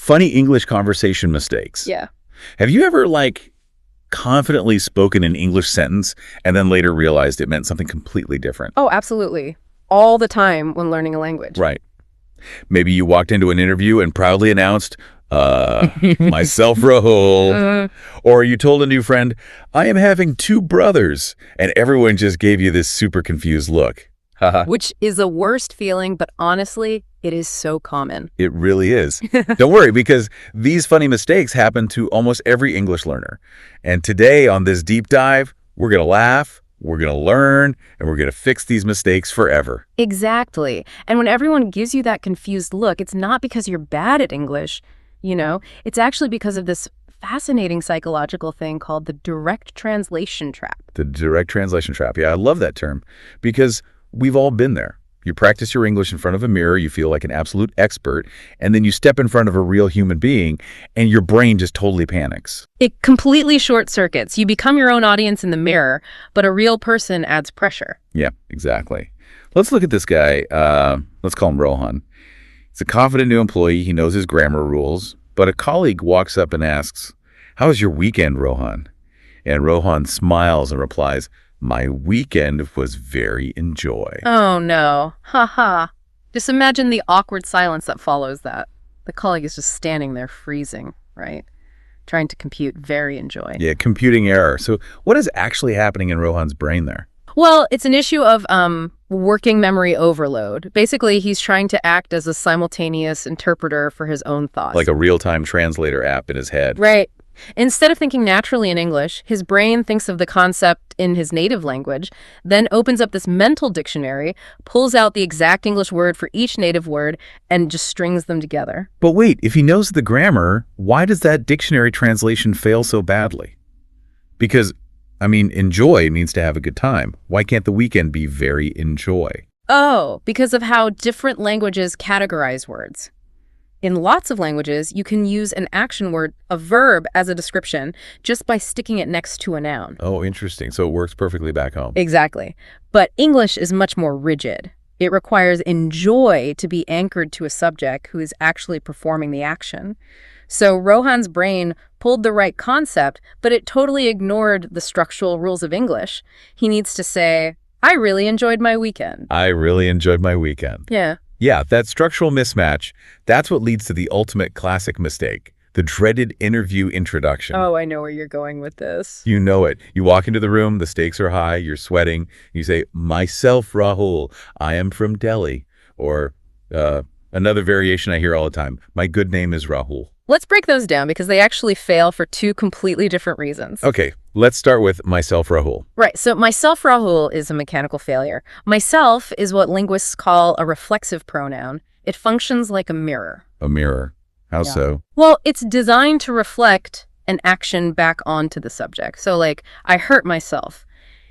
funny English conversation mistakes. Yeah. Have you ever, confidently spoken an English sentence and then later realized it meant something completely different? Oh, absolutely. All the time when learning a language. Right. Maybe you walked into an interview and proudly announced, myself, Rahul. Or you told a new friend, I am having 2 brothers. And everyone just gave you this super confused look. Which is the worst feeling, but honestly, it is so common. It really is. Don't worry, because these funny mistakes happen to almost every English learner. And today on this deep dive, we're going to laugh, we're going to learn, and we're going to fix these mistakes forever. Exactly. And when everyone gives you that confused look, it's not because you're bad at English, it's actually because of this fascinating psychological thing called the direct translation trap. The direct translation trap. Yeah, I love that term because we've all been there. You practice your English in front of a mirror, you feel like an absolute expert, and then you step in front of a real human being, and your brain just totally panics. It completely short circuits. You become your own audience in the mirror, but a real person adds pressure. Yeah, exactly. Let's look at this guy. Let's call him Rohan. He's a confident new employee. He knows his grammar rules, but a colleague walks up and asks, "How was your weekend, Rohan?" And Rohan smiles and replies, "My weekend was very enjoy." Oh, no. Ha. Just imagine the awkward silence that follows that. The colleague is just standing there freezing, right? Trying to compute very enjoy. Yeah, computing error. So what is actually happening in Rohan's brain there? Well, it's an issue of working memory overload. Basically, he's trying to act as a simultaneous interpreter for his own thoughts. Like a real-time translator app in his head. Right. Instead of thinking naturally in English, his brain thinks of the concept in his native language, then opens up this mental dictionary, pulls out the exact English word for each native word, and just strings them together. But wait, if he knows the grammar, why does that dictionary translation fail so badly? Because, enjoy means to have a good time. Why can't the weekend be very enjoy? Oh, because of how different languages categorize words. In lots of languages, you can use an action word, a verb, as a description just by sticking it next to a noun. Oh, interesting. So it works perfectly back home. Exactly. But English is much more rigid. It requires enjoy to be anchored to a subject who is actually performing the action. So Rohan's brain pulled the right concept, but it totally ignored the structural rules of English. He needs to say, I really enjoyed my weekend. I really enjoyed my weekend. Yeah. Yeah, that structural mismatch, that's what leads to the ultimate classic mistake, the dreaded interview introduction. Oh, I know where you're going with this. You know it. You walk into the room, the stakes are high, you're sweating, you say, myself, Rahul, I am from Delhi. Or another variation I hear all the time, my good name is Rahul. Let's break those down because they actually fail for 2 completely different reasons. Okay, let's start with myself, Rahul. Right, so myself, Rahul, is a mechanical failure. Myself is what linguists call a reflexive pronoun. It functions like a mirror. A mirror. How so? Well, it's designed to reflect an action back onto the subject. So I hurt myself.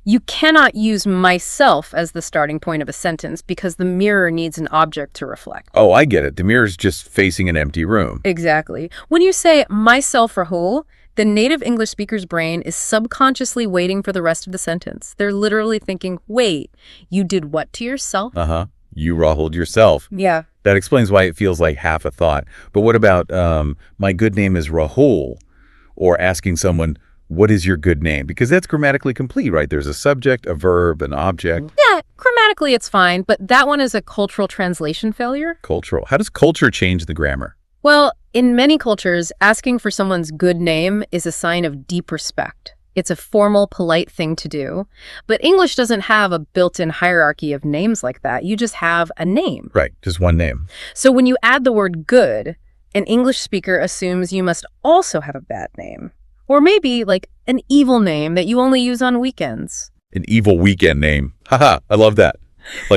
You cannot use myself as the starting point of a sentence because the mirror needs an object to reflect. Oh, I get it. The mirror's just facing an empty room. Exactly. When you say myself, Rahul, the native English speaker's brain is subconsciously waiting for the rest of the sentence. They're literally thinking, wait, you did what to yourself? You Rahul yourself. Yeah. That explains why it feels like half a thought. But what about my good name is Rahul? Or asking someone, what is your good name? Because that's grammatically complete, right? There's a subject, a verb, an object. Yeah, grammatically it's fine, but that one is a cultural translation failure. Cultural. How does culture change the grammar? Well, in many cultures, asking for someone's good name is a sign of deep respect. It's a formal, polite thing to do. But English doesn't have a built-in hierarchy of names like that. You just have a name. Right, just one name. So when you add the word good, an English speaker assumes you must also have a bad name. Or maybe an evil name that you only use on weekends. An evil weekend name. Haha, I love that.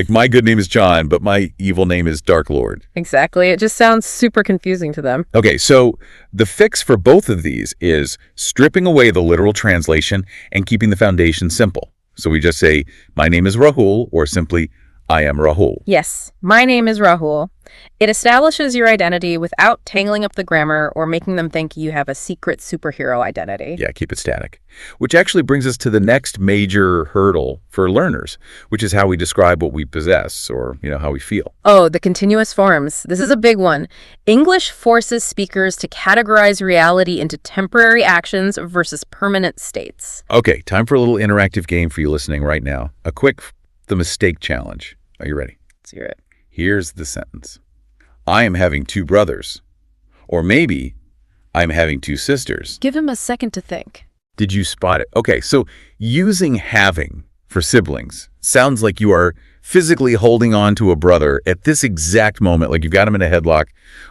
My good name is John, but my evil name is Dark Lord. Exactly. It just sounds super confusing to them. Okay, so the fix for both of these is stripping away the literal translation and keeping the foundation simple. So we just say, my name is Rahul, or simply, I am Rahul. Yes, my name is Rahul. It establishes your identity without tangling up the grammar or making them think you have a secret superhero identity. Yeah, keep it static. Which actually brings us to the next major hurdle for learners, which is how we describe what we possess or, how we feel. Oh, the continuous forms. This is a big one. English forces speakers to categorize reality into temporary actions versus permanent states. Okay, time for a little interactive game for you listening right now. A quick The Mistake Challenge. Are you ready? Let's hear it. Here's the sentence. I am having two brothers. Or maybe I'm having two sisters. Give him a second to think. Did you spot it? Okay, so using having for siblings sounds like you are physically holding on to a brother at this exact moment, like you've got him in a headlock.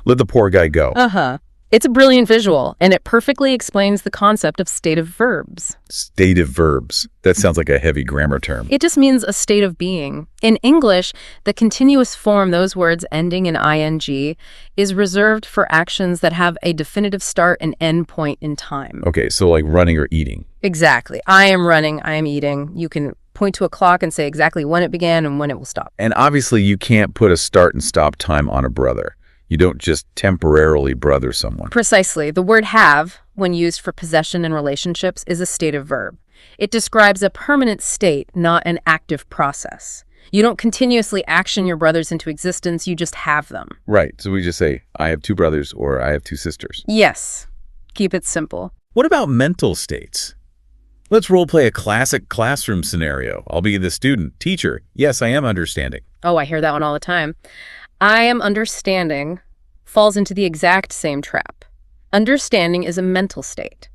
Let the poor guy go. Uh-huh. It's a brilliant visual, and it perfectly explains the concept of stative verbs. Stative verbs. That sounds like a heavy grammar term. It just means a state of being. In English, the continuous form, those words ending in ing, is reserved for actions that have a definitive start and end point in time. Okay, so like running or eating. Exactly. I am running, I am eating. You can point to a clock and say exactly when it began and when it will stop. And obviously you can't put a start and stop time on a brother. You don't just temporarily brother someone. Precisely. The word have, when used for possession in relationships, is a stative verb. It describes a permanent state, not an active process. You don't continuously action your brothers into existence, you just have them. Right. So we just say, I have two brothers or I have two sisters. Yes. Keep it simple. What about mental states? Let's role play a classic classroom scenario. I'll be the student. Teacher, yes, I am understanding. Oh, I hear that one all the time. I am understanding falls into the exact same trap. Understanding is a mental state.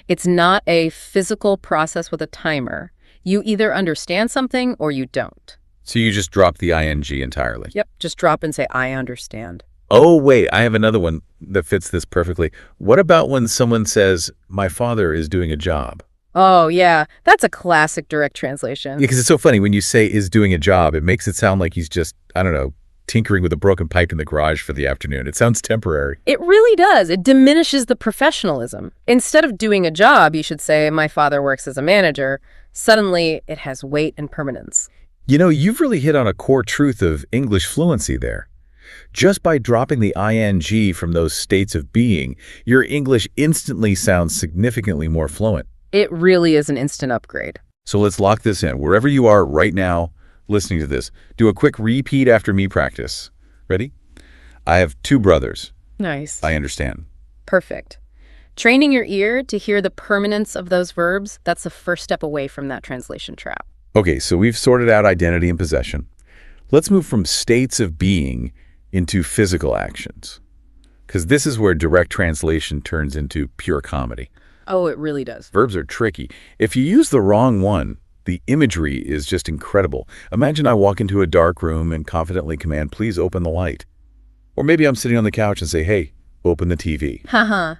It's not a physical process with a timer. You either understand something or you don't. So you just drop the ing entirely. Yep, just drop and say, I understand. Oh, wait, I have another one that fits this perfectly. What about when someone says, my father is doing a job? Oh, yeah, that's a classic direct translation. Yeah, because it's so funny. When you say is doing a job, it makes it sound like he's just, I don't know, tinkering with a broken pipe in the garage for the afternoon. It sounds temporary. It really does. It diminishes the professionalism. Instead of doing a job, you should say, my father works as a manager. Suddenly, it has weight and permanence. You've really hit on a core truth of English fluency there. Just by dropping the ing from those states of being, your English instantly sounds significantly more fluent. It really is an instant upgrade. So let's lock this in. Wherever you are right now, listening to this, do a quick repeat after me practice. Ready? I have two brothers. Nice. I understand. Perfect. Training your ear to hear the permanence of those verbs, that's the first step away from that translation trap. Okay, so we've sorted out identity and possession. Let's move from states of being into physical actions, because this is where direct translation turns into pure comedy. Oh, it really does. Verbs are tricky. If you use the wrong one, the imagery is just incredible. Imagine I walk into a dark room and confidently command, please open the light. Or maybe I'm sitting on the couch and say, hey, open the TV. Haha.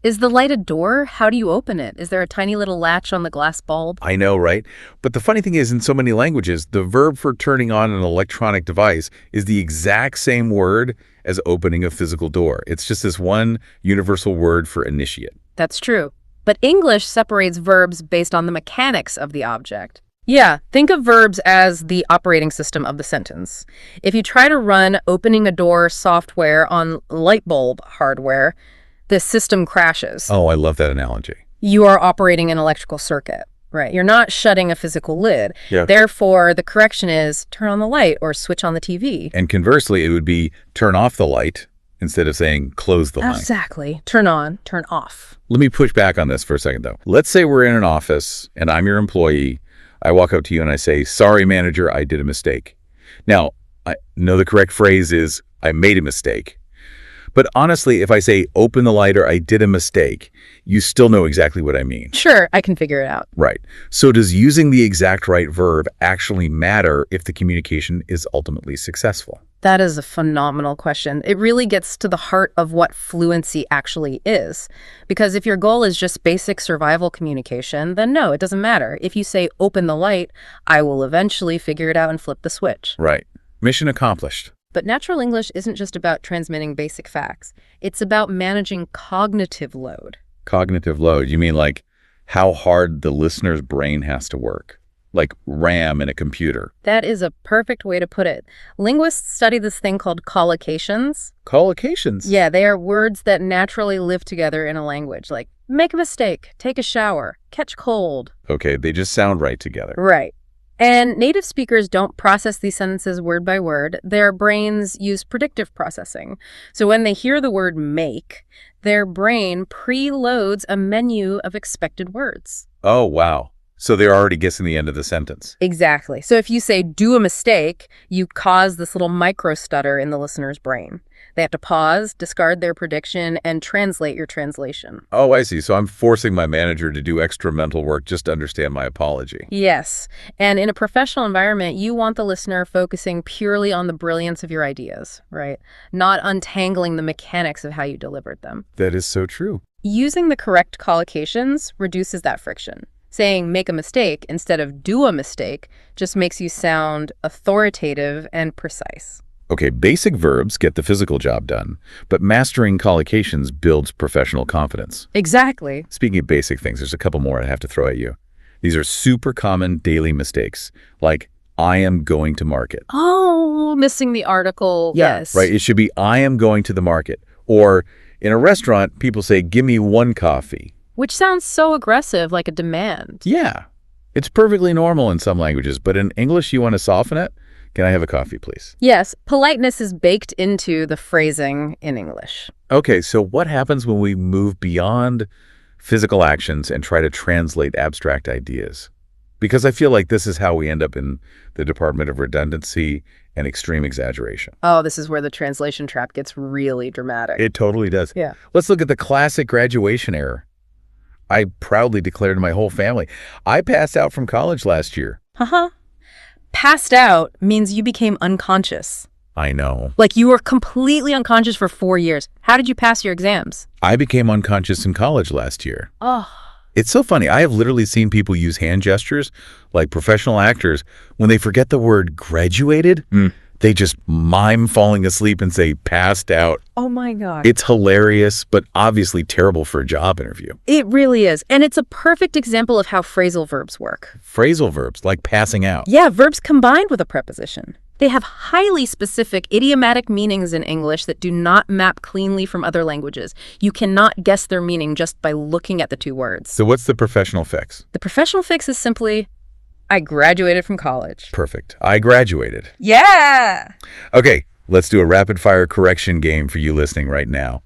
Is the light a door? How do you open it? Is there a tiny little latch on the glass bulb? I know, right? But the funny thing is, in so many languages, the verb for turning on an electronic device is the exact same word as opening a physical door. It's just this one universal word for initiate. That's true. But English separates verbs based on the mechanics of the object. Yeah, think of verbs as the operating system of the sentence. If you try to run opening a door software on light bulb hardware, the system crashes. Oh, I love that analogy. You are operating an electrical circuit, right? You're not shutting a physical lid. Yeah. Therefore, the correction is turn on the light or switch on the TV. And conversely, it would be turn off the light instead of saying close the light. Exactly. Turn on, turn off. Let me push back on this for a second, though. Let's say we're in an office and I'm your employee. I walk up to you and I say, sorry, manager, I did a mistake. Now, I know the correct phrase is I made a mistake. But honestly, if I say open the light or I did a mistake, you still know exactly what I mean. Sure, I can figure it out. Right. So does using the exact right verb actually matter if the communication is ultimately successful? That is a phenomenal question. It really gets to the heart of what fluency actually is. Because if your goal is just basic survival communication, then no, it doesn't matter. If you say open the light, I will eventually figure it out and flip the switch. Right. Mission accomplished. But natural English isn't just about transmitting basic facts. It's about managing cognitive load. Cognitive load. You mean like how hard the listener's brain has to work? like RAM in a computer. That is a perfect way to put it. Linguists study this thing called collocations. Collocations? Yeah, they are words that naturally live together in a language, like make a mistake, take a shower, catch cold. Okay, they just sound right together. Right. And native speakers don't process these sentences word by word. Their brains use predictive processing. So when they hear the word make, their brain preloads a menu of expected words. Oh, wow. So they're already guessing the end of the sentence. Exactly. So if you say do a mistake, you cause this little micro stutter in the listener's brain. They have to pause, discard their prediction, and translate your translation. Oh, I see. So I'm forcing my manager to do extra mental work just to understand my apology. Yes. And in a professional environment, you want the listener focusing purely on the brilliance of your ideas, right? Not untangling the mechanics of how you delivered them. That is so true. Using the correct collocations reduces that friction. Saying make a mistake instead of do a mistake just makes you sound authoritative and precise. Okay, basic verbs get the physical job done, but mastering collocations builds professional confidence. Exactly. Speaking of basic things, there's a couple more I have to throw at you. These are super common daily mistakes, like I am going to market. Oh, missing the article. Yes. Right? It should be I am going to the market. Or in a restaurant, people say, give me one coffee. Which sounds so aggressive, like a demand. Yeah. It's perfectly normal in some languages, but in English, you want to soften it? Can I have a coffee, please? Yes, politeness is baked into the phrasing in English. Okay, so what happens when we move beyond physical actions and try to translate abstract ideas? Because I feel like this is how we end up in the Department of Redundancy and extreme exaggeration. Oh, this is where the translation trap gets really dramatic. It totally does. Yeah. Let's look at the classic graduation error. I proudly declared to my whole family, I passed out from college last year. Uh-huh. Passed out means you became unconscious. I know. Like you were completely unconscious for 4 years. How did you pass your exams? I became unconscious in college last year. Oh. It's so funny. I have literally seen people use hand gestures, like professional actors, when they forget the word graduated. They just mime falling asleep and say passed out. Oh my God. It's hilarious, but obviously terrible for a job interview. It really is. And it's a perfect example of how phrasal verbs work. Phrasal verbs, like passing out. Yeah, verbs combined with a preposition. They have highly specific idiomatic meanings in English that do not map cleanly from other languages. You cannot guess their meaning just by looking at the two words. So what's the professional fix? The professional fix is simply, I graduated from college. Perfect. I graduated. Yeah! Okay, let's do a rapid-fire correction game for you listening right now.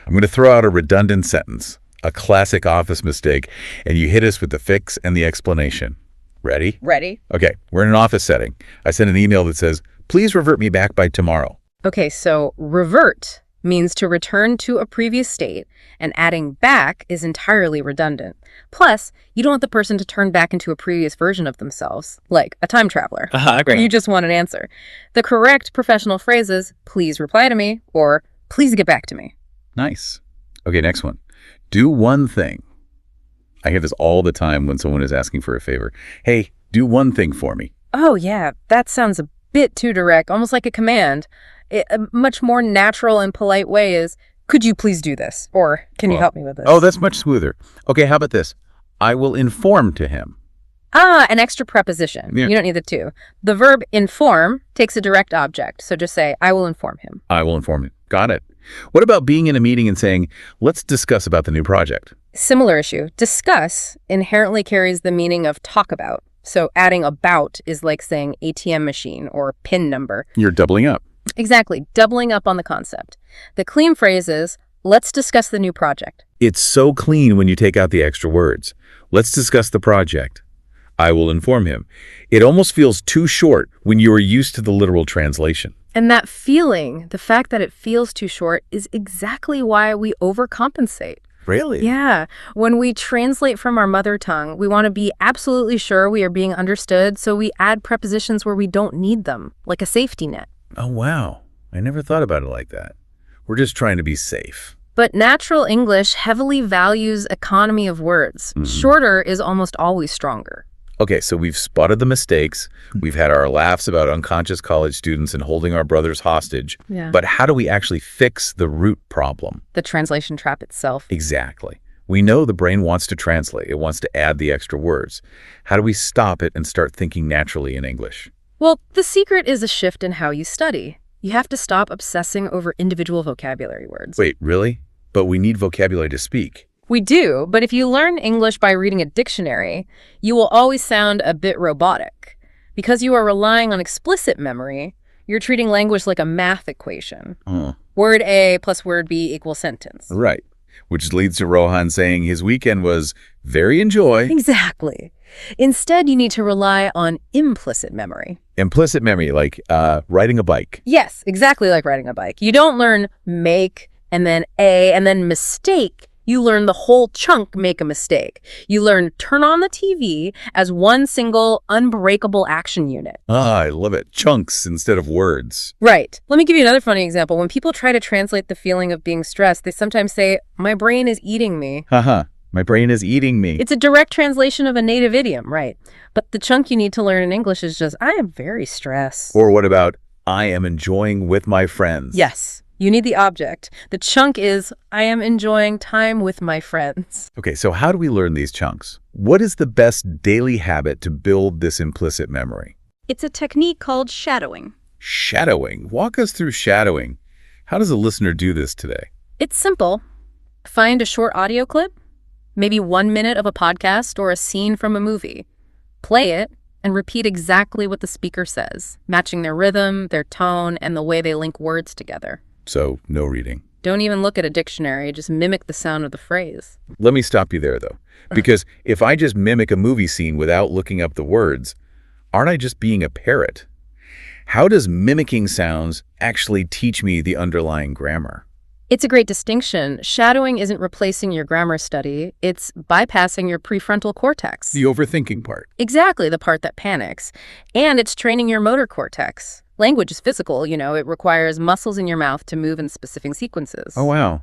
I'm going to throw out a redundant sentence, a classic office mistake, and you hit us with the fix and the explanation. Ready? Ready? Okay, we're in an office setting. I send an email that says, please revert me back by tomorrow. Okay, so revert means to return to a previous state, and adding back is entirely redundant. Plus, you don't want the person to turn back into a previous version of themselves, like a time traveler. Great. You just want an answer. The correct professional phrase is, please reply to me, or please get back to me. Nice. Okay, next one. Do one thing. I hear this all the time when someone is asking for a favor. Hey, do one thing for me. Oh yeah, that sounds a bit too direct, almost like a command. A much more natural and polite way is, could you please do this? Or can you help me with this? Oh, that's much smoother. Okay, how about this? I will inform to him. An extra preposition. Yeah. You don't need the two. The verb inform takes a direct object. So just say, I will inform him. I will inform him. Got it. What about being in a meeting and saying, let's discuss about the new project? Similar issue. Discuss inherently carries the meaning of talk about. So adding about is like saying ATM machine or PIN number. You're doubling up. Exactly. Doubling up on the concept. The clean phrase is, let's discuss the new project. It's so clean when you take out the extra words. Let's discuss the project. I will inform him. It almost feels too short when you are used to the literal translation. And that feeling, the fact that it feels too short, is exactly why we overcompensate. Really? Yeah. When we translate from our mother tongue, we want to be absolutely sure we are being understood, so we add prepositions where we don't need them, like a safety net. Oh, wow. I never thought about it like that. We're just trying to be safe. But natural English heavily values economy of words. Shorter is almost always stronger. Okay, so we've spotted the mistakes. We've had our laughs about unconscious college students and holding our brothers hostage. Yeah. But how do we actually fix the root problem? The translation trap itself. Exactly. We know the brain wants to translate. It wants to add the extra words. How do we stop it and start thinking naturally in English? Well, the secret is a shift in how you study. You have to stop obsessing over individual vocabulary words. Wait, really? But we need vocabulary to speak. We do, but if you learn English by reading a dictionary, you will always sound a bit robotic. Because you are relying on explicit memory, you're treating language like a math equation. Word A plus word B equals sentence. Right. Which leads to Rohan saying his weekend was very enjoy. Exactly. Instead, you need to rely on implicit memory. Implicit memory, like riding a bike. Yes, exactly like riding a bike. You don't learn make and then A and then mistake. You learn the whole chunk make a mistake. You learn turn on the TV as one single unbreakable action unit. I love it. Chunks instead of words. Right. Let me give you another funny example. When people try to translate the feeling of being stressed, they sometimes say, my brain is eating me. Haha. My brain is eating me. It's a direct translation of a native idiom, right? But the chunk you need to learn in English is just, I am very stressed. Or what about, I am enjoying with my friends? Yes. You need the object. The chunk is, I am enjoying time with my friends. Okay, so how do we learn these chunks? What is the best daily habit to build this implicit memory? It's a technique called shadowing. Shadowing. Walk us through shadowing. How does a listener do this today? It's simple. Find a short audio clip, maybe 1 minute of a podcast or a scene from a movie. Play it and repeat exactly what the speaker says, matching their rhythm, their tone, and the way they link words together. So, no reading. Don't even look at a dictionary, just mimic the sound of the phrase. Let me stop you there, though. Because if I just mimic a movie scene without looking up the words, aren't I just being a parrot? How does mimicking sounds actually teach me the underlying grammar? It's a great distinction. Shadowing isn't replacing your grammar study. It's bypassing your prefrontal cortex. The overthinking part. Exactly, the part that panics. And it's training your motor cortex. Language is physical, it requires muscles in your mouth to move in specific sequences. Oh, wow.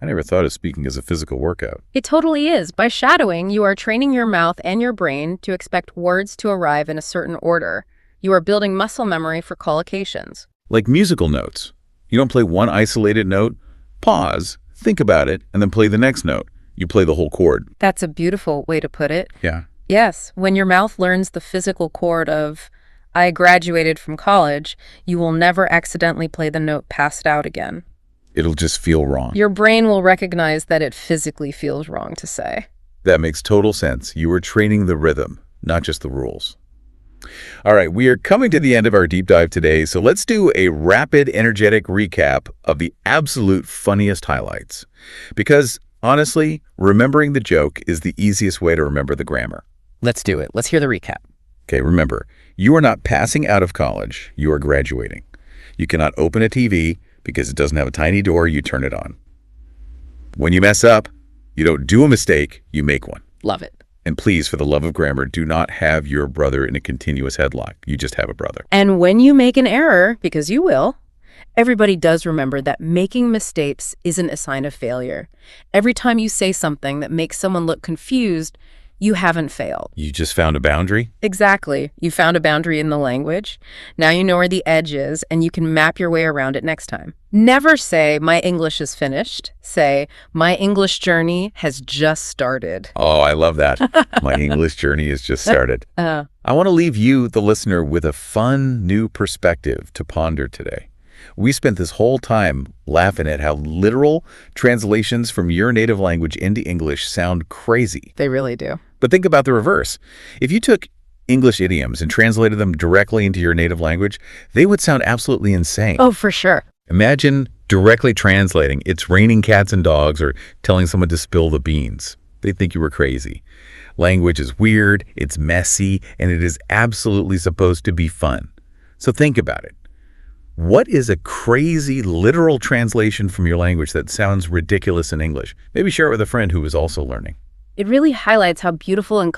I never thought of speaking as a physical workout. It totally is. By shadowing, you are training your mouth and your brain to expect words to arrive in a certain order. You are building muscle memory for collocations. Like musical notes. You don't play one isolated note, pause, think about it, and then play the next note. You play the whole chord. That's a beautiful way to put it. Yeah. Yes, when your mouth learns the physical chord of, I graduated from college, you will never accidentally play the note passed out again. It'll just feel wrong. Your brain will recognize that it physically feels wrong to say. That makes total sense. You are training the rhythm, not just the rules. All right, we are coming to the end of our deep dive today, so let's do a rapid, energetic recap of the absolute funniest highlights. Because, honestly, remembering the joke is the easiest way to remember the grammar. Let's do it. Let's hear the recap. Okay, remember, you are not passing out of college, you are graduating. You cannot open a TV because it doesn't have a tiny door, you turn it on. When you mess up, you don't do a mistake, you make one. Love it. And please, for the love of grammar, do not have your brother in a continuous headlock. You just have a brother. And when you make an error, because you will, everybody does remember that making mistakes isn't a sign of failure. Every time you say something that makes someone look confused, you haven't failed. You just found a boundary? Exactly. You found a boundary in the language. Now you know where the edge is, and you can map your way around it next time. Never say, my English is finished. Say, my English journey has just started. Oh, I love that. My English journey has just started. I want to leave you, the listener, with a fun new perspective to ponder today. We spent this whole time laughing at how literal translations from your native language into English sound crazy. They really do. But think about the reverse. If you took English idioms and translated them directly into your native language, they would sound absolutely insane. Oh, for sure. Imagine directly translating, it's raining cats and dogs, or telling someone to spill the beans. They'd think you were crazy. Language is weird, it's messy, and it is absolutely supposed to be fun. So think about it. What is a crazy literal translation from your language that sounds ridiculous in English? Maybe share it with a friend who is also learning. It really highlights how beautiful and